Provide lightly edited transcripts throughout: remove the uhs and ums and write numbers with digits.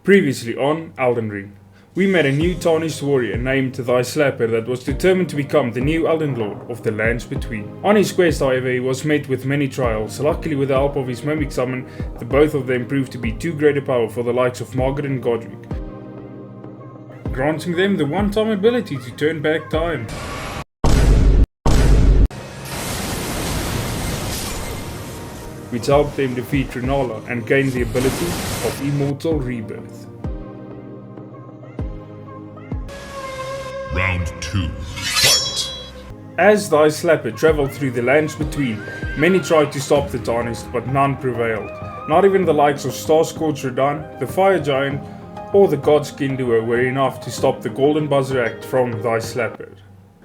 Previously on Elden Ring, we met a new Tarnished warrior named Thy Slapper that was determined to become the new Elden Lord of the Lands Between. On his quest, however, he was met with many trials. Luckily, with the help of his mimic summon, the both of them proved to be too great a power for the likes of Margot and Godfrey, granting them the one-time ability to turn back time. Which helped them defeat Renala and gain the ability of Immortal Rebirth. Round 2. Fight! As Thy Slapper travelled through the Lands Between, many tried to stop the Tarnished, but none prevailed. Not even the likes of Star-Scorched Radagon, the Fire Giant, or the Godskin duo were enough to stop the Golden Buzzer Act from Thy Slapper.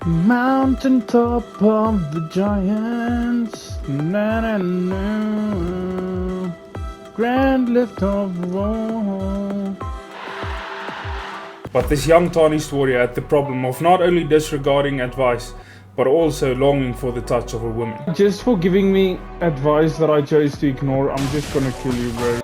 Mountain top of the giants, na na na, grand lift of the roll. But this young Tarnished warrior had the problem of not only disregarding advice, but also longing for the touch of a woman. Just for giving me advice that I chose to ignore, I'm just gonna kill you, bro.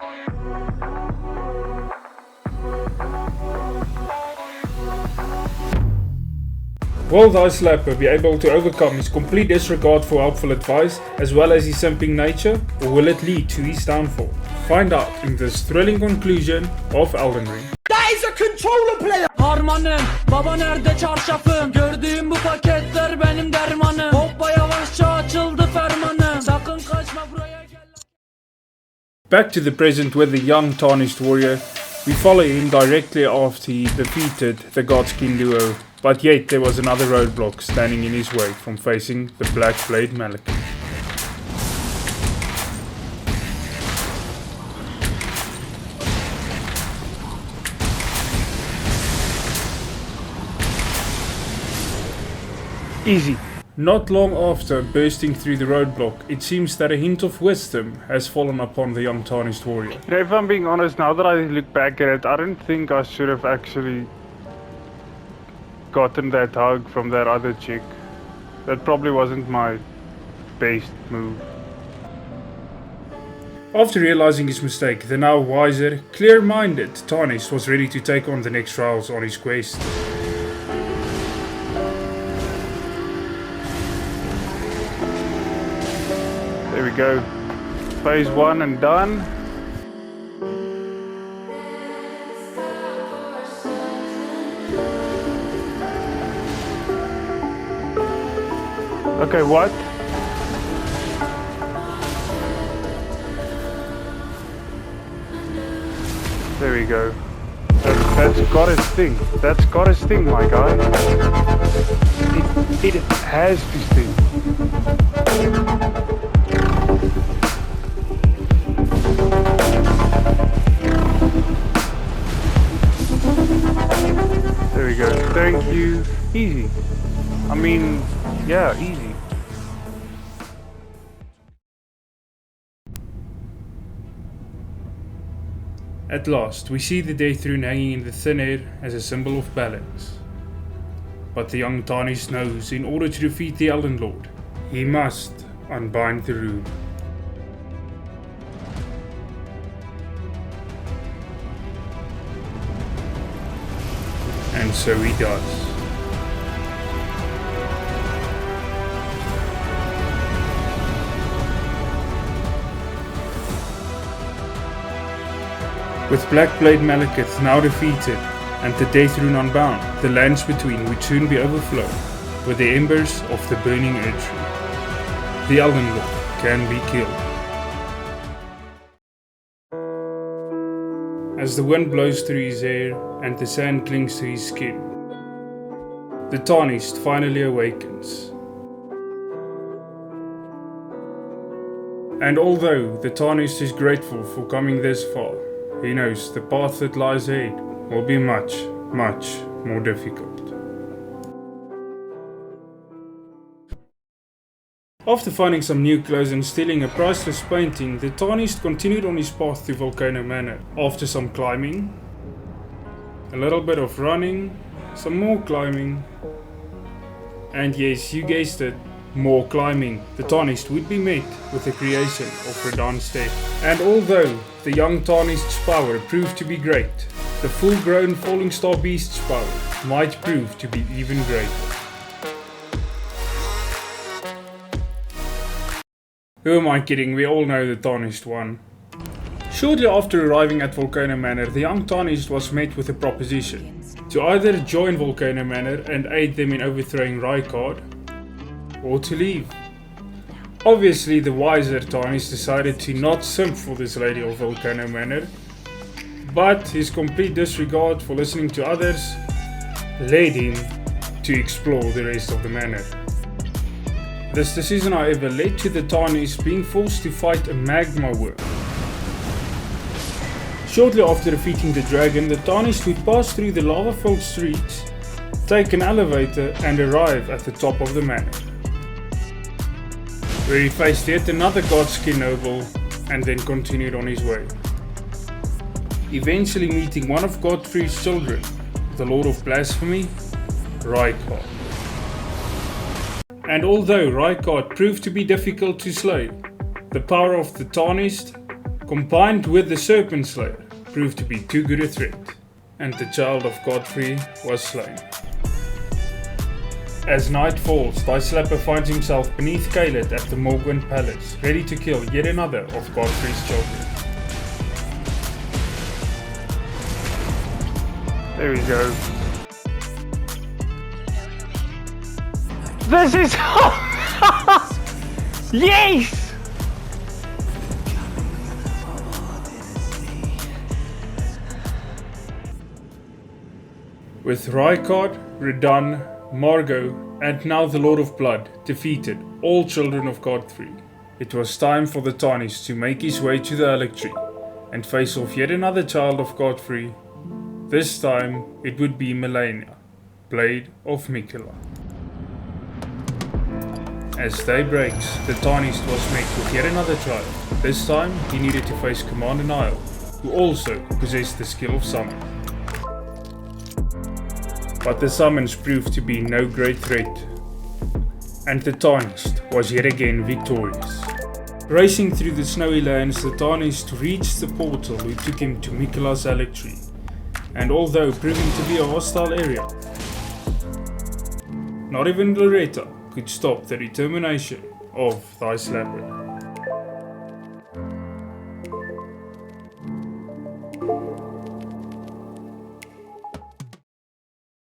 Will Thy Slapper be able to overcome his complete disregard for helpful advice, as well as his simping nature, or will it lead to his downfall? Find out in this thrilling conclusion of Elden Ring. That is a controller player. Harmanım, baba nerede çarşafım? Gördüğüm bu paketler benim dermanım. Hoppa yavaşça açıldı fermanım. Sakın kaçma buraya gel. Back to the present with the young Tarnished warrior. We follow him directly after he defeated the Godskin duo. But yet there was another roadblock standing in his way from facing the Black Blade Malekith. Easy. Not long after bursting through the roadblock, it seems that a hint of wisdom has fallen upon the young Tarnished warrior. You know, if I'm being honest, now that I look back at it, I don't think I should have actually gotten that hug from that other chick. That probably wasn't my best move. After realizing his mistake, the now wiser, clear-minded Tarnished was ready to take on the next trials on his quest. There we go. Phase 1 and done. Okay, what? There we go. That's got its thing. That's got its thing, my guy. It has to sting. There we go. Thank you. Easy. I mean, yeah, easy. At last, we see the Death Rune hanging in the thin air as a symbol of balance. But the young Tarnished knows in order to defeat the Elden Lord, he must unbind the rune. And so he does. With Black Blade Malekith now defeated and the Death Rune unbound, the Lands Between would soon be overflowed with the embers of the burning Earth Rune. The Elden Lord can be killed. As the wind blows through his hair and the sand clings to his skin, the Tarnished finally awakens. And although the Tarnished is grateful for coming this far, he knows the path that lies ahead will be much, much more difficult. After finding some new clothes and stealing a priceless painting, the Tarnished continued on his path to Volcano Manor. After some climbing, a little bit of running, some more climbing, and yes, you guessed it, more climbing, the Tarnished would be met with the creation of Radagon's death. And although the young Tarnished's power proved to be great, the full-grown Falling Star Beast's power might prove to be even greater. Who am I kidding, we all know the Tarnished won. Shortly after arriving at Volcano Manor, the Young Tarnished was met with a proposition to either join Volcano Manor and aid them in overthrowing Rykard, or to leave. Obviously, the wiser Tarnished decided to not simp for this lady of Volcano Manor, but his complete disregard for listening to others led him to explore the rest of the manor. This decision, however, led to the Tarnished being forced to fight a magma worm. Shortly after defeating the dragon, the Tarnished would pass through the lava-filled streets, take an elevator and arrive at the top of the manor, where he faced yet another godskin noble and then continued on his way, eventually meeting one of Godfrey's children, the Lord of Blasphemy, Rykard. And although Rykard proved to be difficult to slay, the power of the Tarnished, combined with the Serpent Slayer, proved to be too good a threat, and the child of Godfrey was slain. As night falls, Thy Slapper finds himself beneath Caelid at the Mohg Palace, ready to kill yet another of Godfrey's children. There we go. This is yes! With Rykard, Radagon, Margot, and now the Lord of Blood defeated all children of Godfrey, it was time for the Tarnished to make his way to the Electree and face off yet another child of Godfrey. This time it would be Malenia, Blade of Miquella. As day breaks, the Tarnished was met with yet another child. This time he needed to face Commander Nile, who also possessed the skill of summon. But the summons proved to be no great threat, and the Tarnished was yet again victorious. Racing through the snowy lands, the Tarnished reached the portal who took him to Miquella's Electree, and although proving to be a hostile area, not even Loretta could stop the determination of Thy Slapper.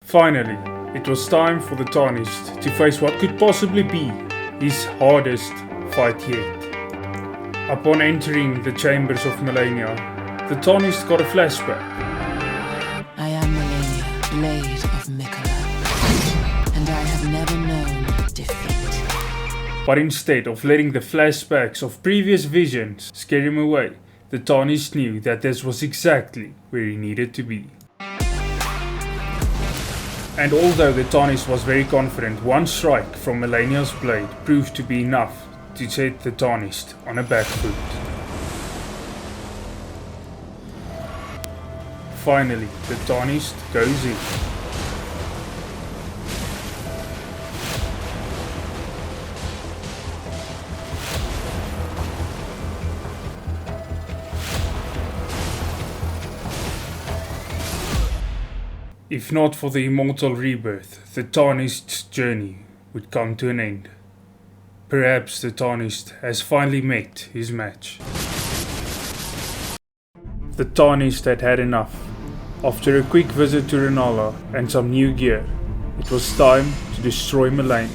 Finally, it was time for the Tarnished to face what could possibly be his hardest fight yet. Upon entering the chambers of Malenia, the Tarnished got a flashback. I am Malenia Blade of Miquella, and I have never known defeat. But instead of letting the flashbacks of previous visions scare him away, the Tarnished knew that this was exactly where he needed to be. And although the Tarnished was very confident, one strike from Malenia's blade proved to be enough to set the Tarnished on a back foot. Finally, the Tarnished goes in. If not for the immortal rebirth, the Tarnished's journey would come to an end. Perhaps the Tarnished has finally met his match. The Tarnished had had enough. After a quick visit to Renala and some new gear, it was time to destroy Malenia.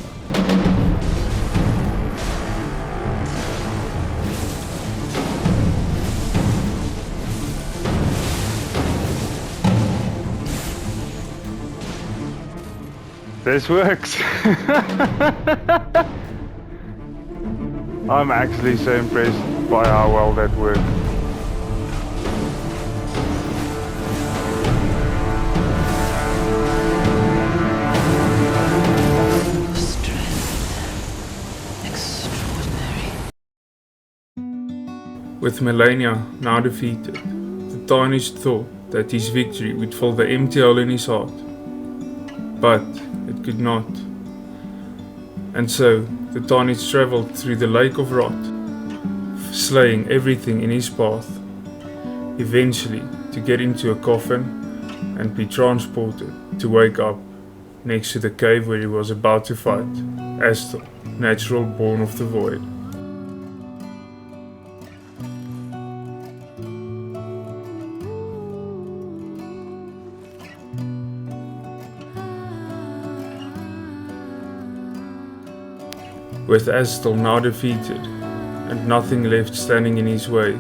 This works. I'm actually so impressed by how well that worked. With Malenia now defeated, the Tarnished thought that his victory would fill the empty hole in his heart. But it could not. And so the Tarnished travelled through the Lake of Rot, slaying everything in his path, eventually to get into a coffin and be transported to wake up next to the cave where he was about to fight Astel, natural born of the void. With Astel now defeated and nothing left standing in his way,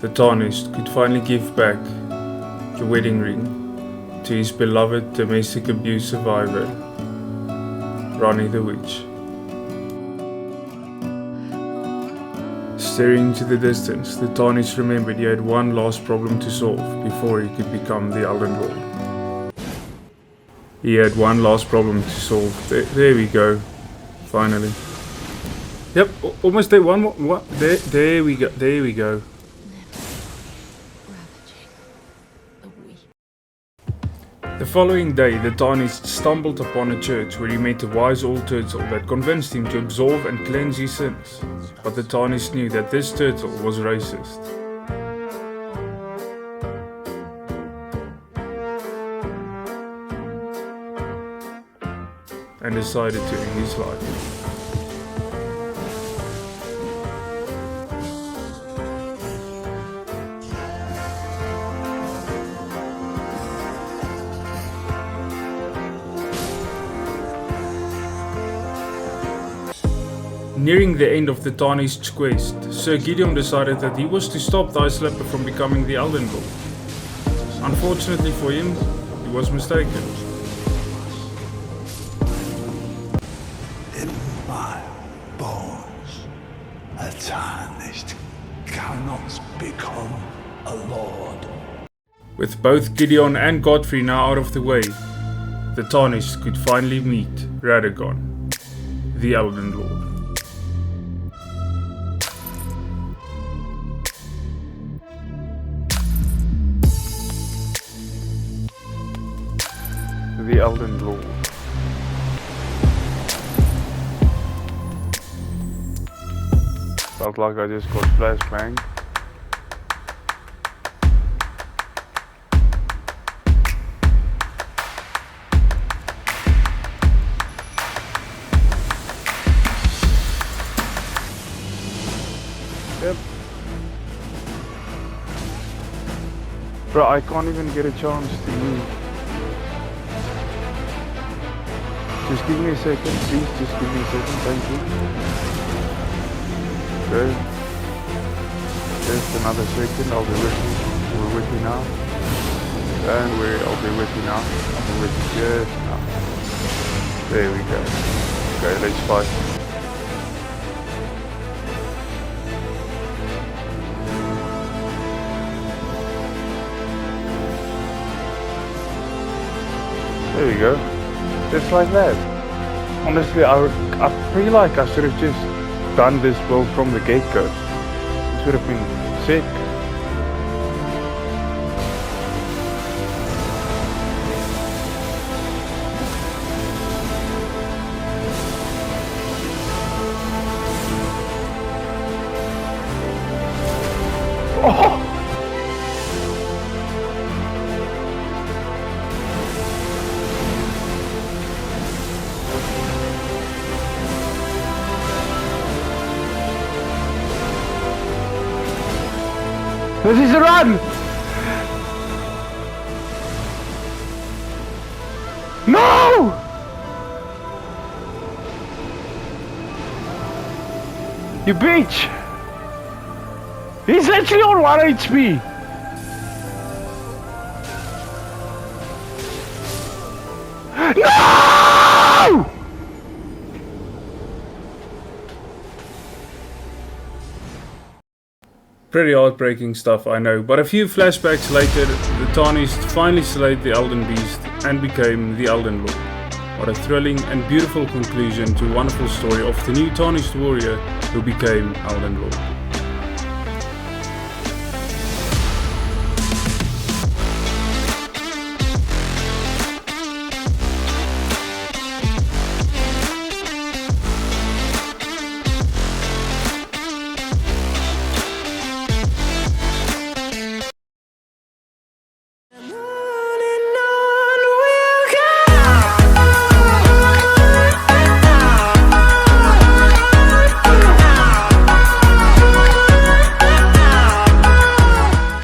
the Tarnished could finally give back the wedding ring to his beloved domestic abuse survivor, Ranni the Witch. Staring into the distance, the Tarnished remembered he had one last problem to solve before he could become the Elden Lord. He had one last problem to solve. There we go. Finally. Yep, almost there. One more. What? There we go. There we go. The following day, the Tarnished stumbled upon a church where he met a wise old turtle that convinced him to absolve and cleanse his sins. But the Tarnished knew that this turtle was racist. And decided to end his life. Nearing the end of the Tarnished quest, Sir Gideon decided that he was to stop the Ice Leper from becoming the Elden Lord. Unfortunately for him, he was mistaken. In my bones, a Tarnished cannot become a lord. With both Gideon and Godfrey now out of the way, the Tarnished could finally meet Radagon, the Elden Lord. The Elden Lord. Felt like I just got flashbang. Yep. Bro, I can't even get a chance to move. Just give me a second, please. Just give me a second, thank you. Okay. Just another second, I'll be with you. We're with you now. And I'll be with you now. I'll be with you just now. There we go. Okay, let's fight. There we go. Just like that. Honestly, I feel like I should have just done this build from the get-go. This would have been sick. Oh! This is a run! No! You bitch! He's actually on 1 HP! No! Pretty heartbreaking stuff, I know, but a few flashbacks later, the Tarnished finally slayed the Elden Beast and became the Elden Lord. What a thrilling and beautiful conclusion to a wonderful story of the new Tarnished warrior who became Elden Lord.